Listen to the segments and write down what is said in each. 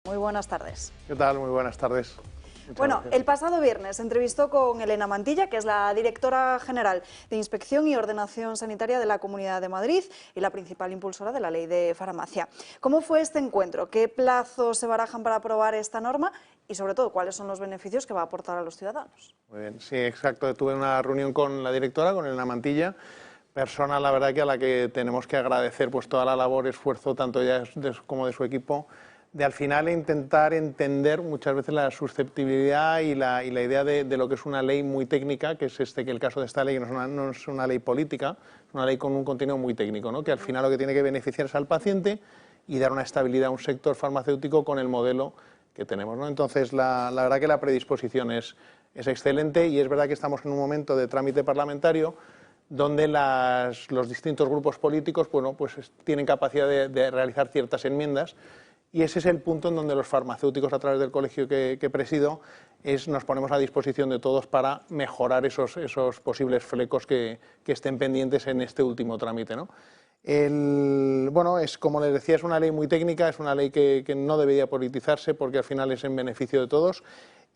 Muy buenas tardes. ¿Qué tal? Muy buenas tardes. Bueno, el pasado viernes se entrevistó con Elena Mantilla, que es la directora general de Inspección y Ordenación Sanitaria de la Comunidad de Madrid y la principal impulsora de la Ley de Farmacia. ¿Cómo fue este encuentro? ¿Qué plazos se barajan para aprobar esta norma? Y sobre todo, ¿cuáles son los beneficios que va a aportar a los ciudadanos? Muy bien, sí, exacto. Tuve una reunión con la directora, con Elena Mantilla, persona, la verdad, que a la que tenemos que agradecer pues toda la labor, esfuerzo, tanto ella como de su equipo, de al final intentar entender muchas veces la susceptibilidad y la idea de lo que es una ley muy técnica, que es que el caso de esta ley no es una ley política, es una ley con un contenido muy técnico, ¿no? Que al final lo que tiene que beneficiar es al paciente y dar una estabilidad a un sector farmacéutico con el modelo que tenemos, ¿no? Entonces, la verdad que la predisposición es excelente y es verdad que estamos en un momento de trámite parlamentario donde los distintos grupos políticos, bueno, pues tienen capacidad de realizar ciertas enmiendas. Y ese es el punto en donde los farmacéuticos, a través del colegio que presido, nos ponemos a disposición de todos para mejorar esos posibles flecos que estén pendientes en este último trámite, ¿no? Bueno, como les decía, es una ley muy técnica, es una ley que no debería politizarse porque al final es en beneficio de todos.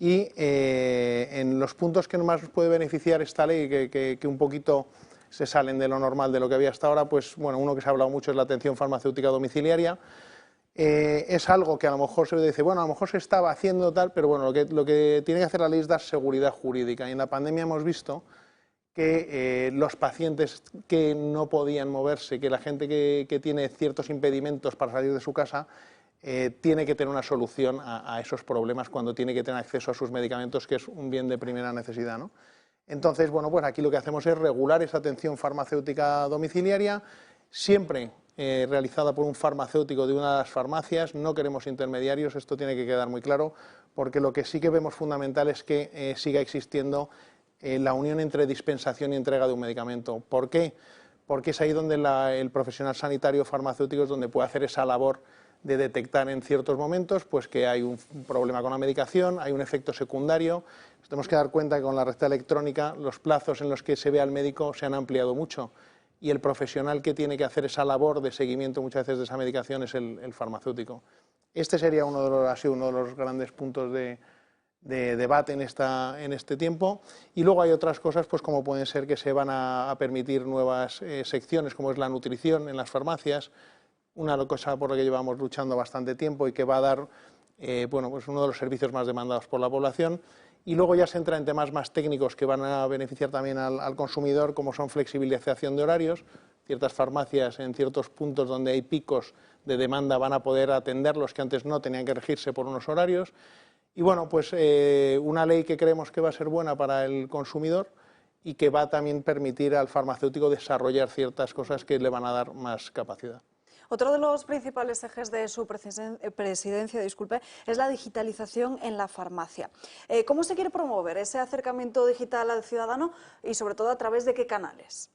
Y en los puntos que más puede beneficiar esta ley, que un poquito se salen de lo normal, de lo que había hasta ahora, pues bueno, uno que se ha hablado mucho es la atención farmacéutica domiciliaria. Es algo que a lo mejor se dice, bueno, a lo mejor se estaba haciendo tal, pero bueno, lo que tiene que hacer la ley es dar seguridad jurídica. Y en la pandemia hemos visto que los pacientes que no podían moverse, que la gente que tiene ciertos impedimentos para salir de su casa, tiene que tener una solución a esos problemas cuando tiene que tener acceso a sus medicamentos, que es un bien de primera necesidad, ¿no? Entonces, bueno, pues aquí lo que hacemos es regular esa atención farmacéutica domiciliaria, siempre realizada por un farmacéutico de una de las farmacias. No queremos intermediarios, esto tiene que quedar muy claro, porque lo que sí que vemos fundamental es que siga existiendo la unión entre dispensación y entrega de un medicamento. ¿Por qué? Porque es ahí donde el profesional sanitario farmacéutico es donde puede hacer esa labor de detectar en ciertos momentos pues que hay un problema con la medicación, hay un efecto secundario. Nos tenemos que dar cuenta que con la receta electrónica los plazos en los que se ve al médico se han ampliado mucho y el profesional que tiene que hacer esa labor de seguimiento muchas veces de esa medicación es el farmacéutico. Este sería ha sido uno de los grandes puntos de debate en este tiempo. Y luego hay otras cosas, pues como pueden ser que se van a permitir nuevas secciones, como es la nutrición en las farmacias, una cosa por la que llevamos luchando bastante tiempo y que va a dar bueno, pues uno de los servicios más demandados por la población. Y luego ya se entra en temas más técnicos que van a beneficiar también al consumidor, como son flexibilización de horarios. Ciertas farmacias en ciertos puntos donde hay picos de demanda van a poder atenderlos que antes no tenían que regirse por unos horarios. Y bueno, pues una ley que creemos que va a ser buena para el consumidor y que va a también permitir al farmacéutico desarrollar ciertas cosas que le van a dar más capacidad. Otro de los principales ejes de su presidencia, es la digitalización en la farmacia. ¿Cómo se quiere promover ese acercamiento digital al ciudadano y, sobre todo, a través de qué canales?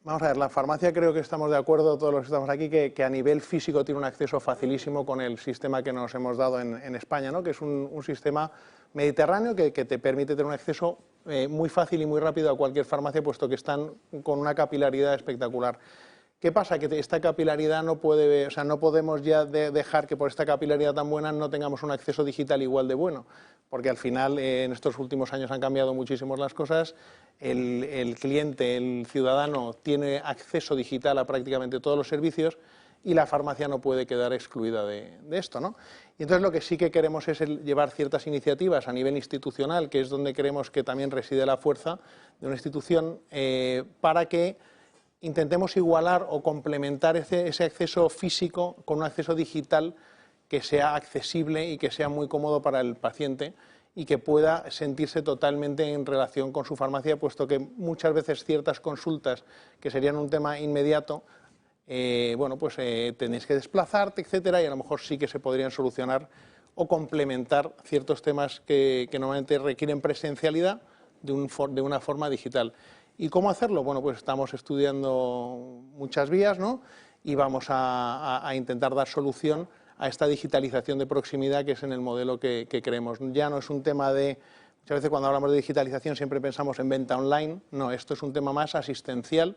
Vamos a ver, la farmacia creo que estamos de acuerdo, todos los que estamos aquí, que a nivel físico tiene un acceso facilísimo con el sistema que nos hemos dado en España, ¿no? Que es un sistema mediterráneo que te permite tener un acceso muy fácil y muy rápido a cualquier farmacia, puesto que están con una capilaridad espectacular. ¿Qué pasa? Que esta capilaridad no puede, o sea, no podemos ya dejar que por esta capilaridad tan buena no tengamos un acceso digital igual de bueno, porque al final en estos últimos años han cambiado muchísimo las cosas, el cliente, el ciudadano tiene acceso digital a prácticamente todos los servicios y la farmacia no puede quedar excluida de esto, ¿no? Y entonces lo que sí que queremos es llevar ciertas iniciativas a nivel institucional, que es donde creemos que también reside la fuerza de una institución, para que intentemos igualar o complementar ese acceso físico con un acceso digital que sea accesible y que sea muy cómodo para el paciente y que pueda sentirse totalmente en relación con su farmacia, puesto que muchas veces ciertas consultas que serían un tema inmediato, bueno, pues tenéis que desplazarte, etcétera, y a lo mejor sí que se podrían solucionar o complementar ciertos temas que normalmente requieren presencialidad de una forma digital. ¿Y cómo hacerlo? Bueno, pues estamos estudiando muchas vías, ¿no? Y vamos a intentar dar solución a esta digitalización de proximidad que es en el modelo que creemos. Ya no es un tema de, muchas veces cuando hablamos de digitalización siempre pensamos en venta online, no, esto es un tema más asistencial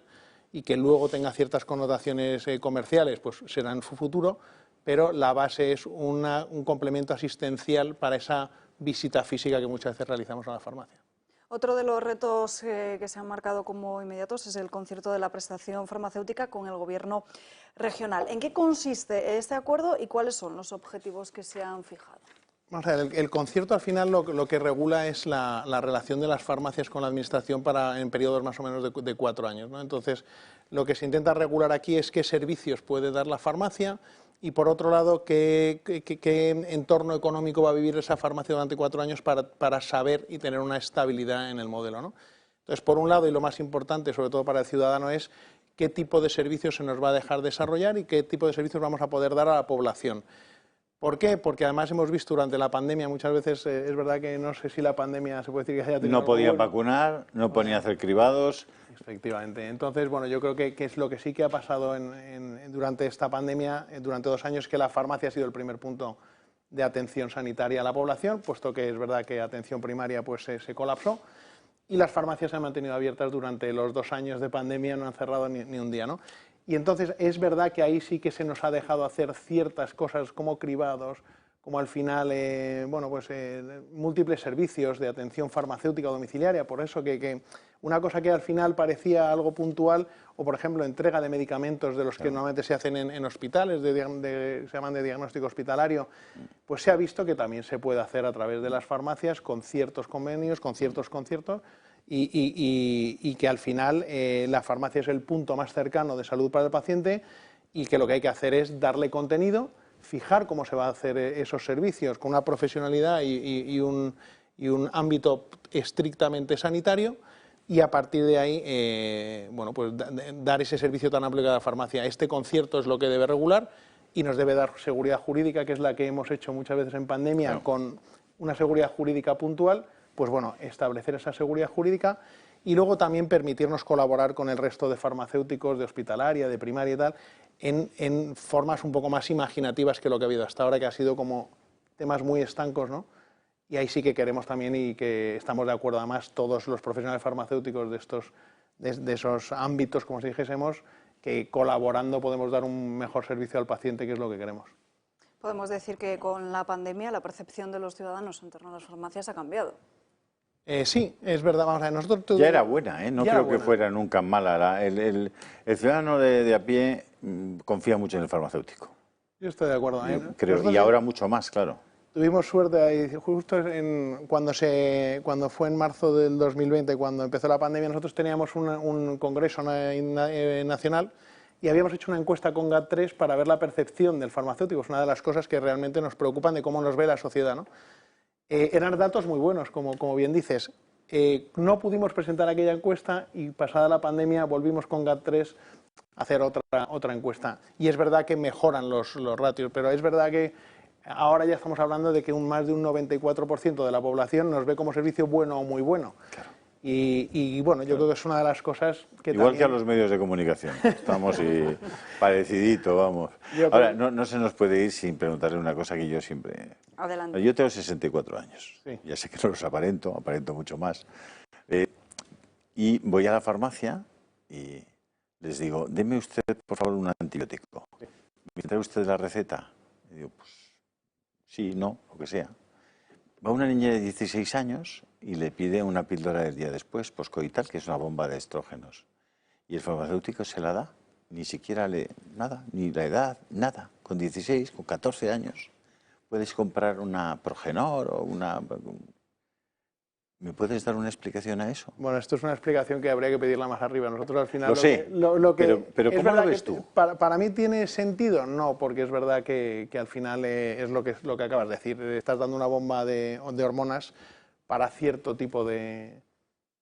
y que luego tenga ciertas connotaciones comerciales, pues será en su futuro, pero la base es un complemento asistencial para esa visita física que muchas veces realizamos a la farmacia. Otro de los retos que se han marcado como inmediatos es el concierto de la prestación farmacéutica con el Gobierno regional. ¿En qué consiste este acuerdo y cuáles son los objetivos que se han fijado? Vamos a ver, el concierto al final lo que regula es la relación de las farmacias con la Administración en periodos más o menos de 4 años, ¿no? Entonces, lo que se intenta regular aquí es qué servicios puede dar la farmacia y, por otro lado, qué entorno económico va a vivir esa farmacia durante 4 años para saber y tener una estabilidad en el modelo, ¿no? Entonces, por un lado, y lo más importante, sobre todo para el ciudadano, es qué tipo de servicios se nos va a dejar desarrollar y qué tipo de servicios vamos a poder dar a la población. ¿Por qué? Porque además hemos visto durante la pandemia, muchas veces es verdad que no sé si la pandemia se puede decir que haya tenido... No podían vacunar, no podían hacer cribados. Efectivamente. Entonces, bueno, yo creo que es lo que sí que ha pasado durante esta pandemia, durante 2 años, que la farmacia ha sido el primer punto de atención sanitaria a la población, puesto que es verdad que atención primaria pues se colapsó y las farmacias se han mantenido abiertas durante los 2 años de pandemia, no han cerrado ni un día, ¿no? Y entonces es verdad que ahí sí que se nos ha dejado hacer ciertas cosas como cribados, como al final, bueno, pues múltiples servicios de atención farmacéutica domiciliaria, por eso que una cosa que al final parecía algo puntual, o por ejemplo entrega de medicamentos de los que normalmente se hacen en hospitales, se llaman de diagnóstico hospitalario, pues se ha visto que también se puede hacer a través de las farmacias con ciertos convenios, con ciertos conciertos, y que al final la farmacia es el punto más cercano de salud para el paciente y que lo que hay que hacer es darle contenido, fijar cómo se va a hacer esos servicios con una profesionalidad y un ámbito estrictamente sanitario y a partir de ahí bueno, pues dar ese servicio tan amplio que da la farmacia. Este concierto es lo que debe regular y nos debe dar seguridad jurídica, que es la que hemos hecho muchas veces en pandemia, claro, con una seguridad jurídica puntual. Pues bueno, establecer esa seguridad jurídica y luego también permitirnos colaborar con el resto de farmacéuticos, de hospitalaria, de primaria y tal, en formas un poco más imaginativas que lo que ha habido hasta ahora, que ha sido como temas muy estancos, ¿no? Y ahí sí que queremos también y que estamos de acuerdo, además, todos los profesionales farmacéuticos de esos ámbitos, como si dijésemos, que colaborando podemos dar un mejor servicio al paciente, que es lo que queremos. Podemos decir que con la pandemia la percepción de los ciudadanos en torno a las farmacias ha cambiado. Sí, es verdad. Vamos a ver, nosotros ya era buena, ¿eh? No creo que fuera nunca mala. El ciudadano de a pie confía mucho en el farmacéutico. Yo estoy de acuerdo. Creo, y ahora mucho más, claro. Tuvimos suerte ahí, justo cuando fue en marzo del 2020, cuando empezó la pandemia, nosotros teníamos un congreso nacional y habíamos hecho una encuesta con GAT3 para ver la percepción del farmacéutico. Es una de las cosas que realmente nos preocupan de cómo nos ve la sociedad, ¿no? Eran datos muy buenos, como bien dices. No pudimos presentar aquella encuesta y pasada la pandemia volvimos con GAT3 a hacer otra encuesta. Y es verdad que mejoran los ratios, pero es verdad que ahora ya estamos hablando de que más de un 94% de la población nos ve como servicio bueno o muy bueno. Claro. Y bueno, yo creo que es una de las cosas que igual también... que a los medios de comunicación, estamos parecidito, vamos. Ahora, no se nos puede ir sin preguntarle una cosa que yo siempre... Adelante. Yo tengo 64 años, sí. Ya sé que no los aparento mucho más. Y voy a la farmacia y les digo, deme usted, por favor, un antibiótico. ¿Me trae usted la receta? Y digo, pues sí, no, lo que sea. Va una niña de 16 años y le pide una píldora del día después, poscoital, que es una bomba de estrógenos. Y el farmacéutico se la da, ni siquiera nada, ni la edad, nada. Con 16, con 14 años, puedes comprar una Progenor o una... ¿Me puedes dar una explicación a eso? Bueno, esto es una explicación que habría que pedirla más arriba. Nosotros al final... Lo sé, pero ¿cómo lo ves tú? Para mí tiene sentido, no, porque es verdad que al final es lo que acabas de decir. Estás dando una bomba de hormonas para cierto tipo de...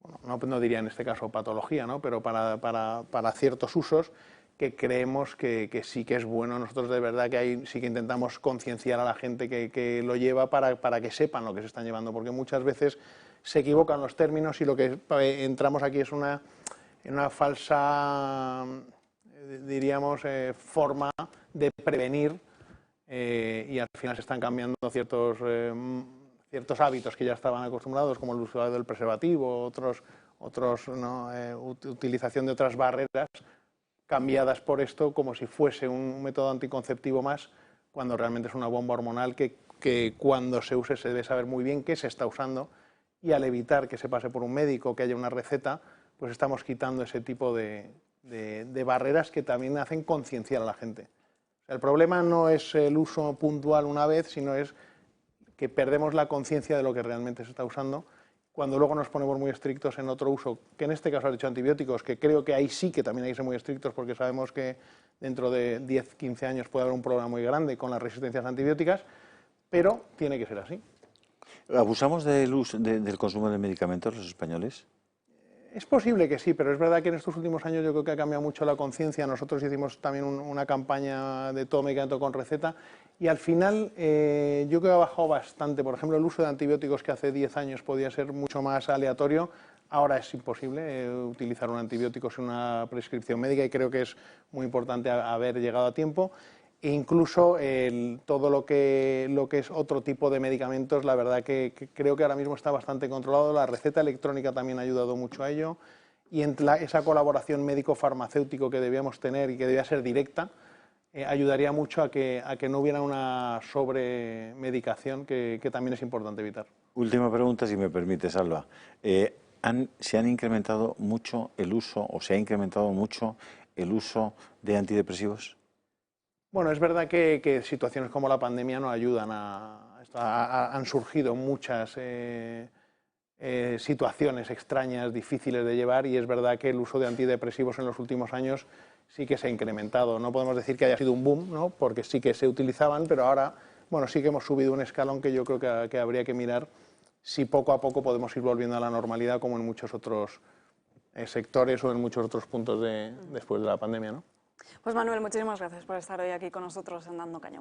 Bueno, no diría en este caso patología, ¿no? Pero para ciertos usos que creemos que sí que es bueno. Nosotros de verdad que ahí sí que intentamos concienciar a la gente que lo lleva para que sepan lo que se están llevando, porque muchas veces se equivocan los términos y lo que entramos aquí es una falsa, diríamos, forma de prevenir y al final se están cambiando ciertos hábitos que ya estaban acostumbrados, como el uso del preservativo, otros ¿no? Utilización de otras barreras cambiadas por esto como si fuese un método anticonceptivo más, cuando realmente es una bomba hormonal que cuando se use se debe saber muy bien qué se está usando, y al evitar que se pase por un médico, que haya una receta, pues estamos quitando ese tipo de barreras que también hacen concienciar a la gente. O sea, el problema no es el uso puntual una vez, sino es que perdemos la conciencia de lo que realmente se está usando, cuando luego nos ponemos muy estrictos en otro uso, que en este caso has dicho antibióticos, que creo que ahí sí que también hay que ser muy estrictos, porque sabemos que dentro de 10, 15 años puede haber un problema muy grande con las resistencias antibióticas, pero tiene que ser así. ¿Abusamos del consumo de medicamentos los españoles? Es posible que sí, pero es verdad que en estos últimos años yo creo que ha cambiado mucho la conciencia. Nosotros hicimos también una campaña de todo medicamento con receta y al final yo creo que ha bajado bastante. Por ejemplo, el uso de antibióticos, que hace 10 años podía ser mucho más aleatorio, ahora es imposible utilizar un antibiótico sin una prescripción médica, y creo que es muy importante haber llegado a tiempo. E incluso todo lo que es otro tipo de medicamentos, la verdad que creo que ahora mismo está bastante controlado. La receta electrónica también ha ayudado mucho a ello, y esa colaboración médico-farmacéutico que debíamos tener y que debía ser directa, ayudaría mucho a que no hubiera una sobremedicación que también es importante evitar. Última pregunta, si me permite, Salva. ¿Se han incrementado mucho el uso, o se ha incrementado mucho el uso de antidepresivos? Bueno, es verdad que situaciones como la pandemia no ayudan han surgido muchas situaciones extrañas, difíciles de llevar, y es verdad que el uso de antidepresivos en los últimos años sí que se ha incrementado. No podemos decir que haya sido un boom, ¿no?, porque sí que se utilizaban, pero ahora, bueno, sí que hemos subido un escalón que yo creo que habría que mirar si poco a poco podemos ir volviendo a la normalidad, como en muchos otros sectores o en muchos otros puntos después de la pandemia, ¿no? Pues Manuel, muchísimas gracias por estar hoy aquí con nosotros en Dando Cañón.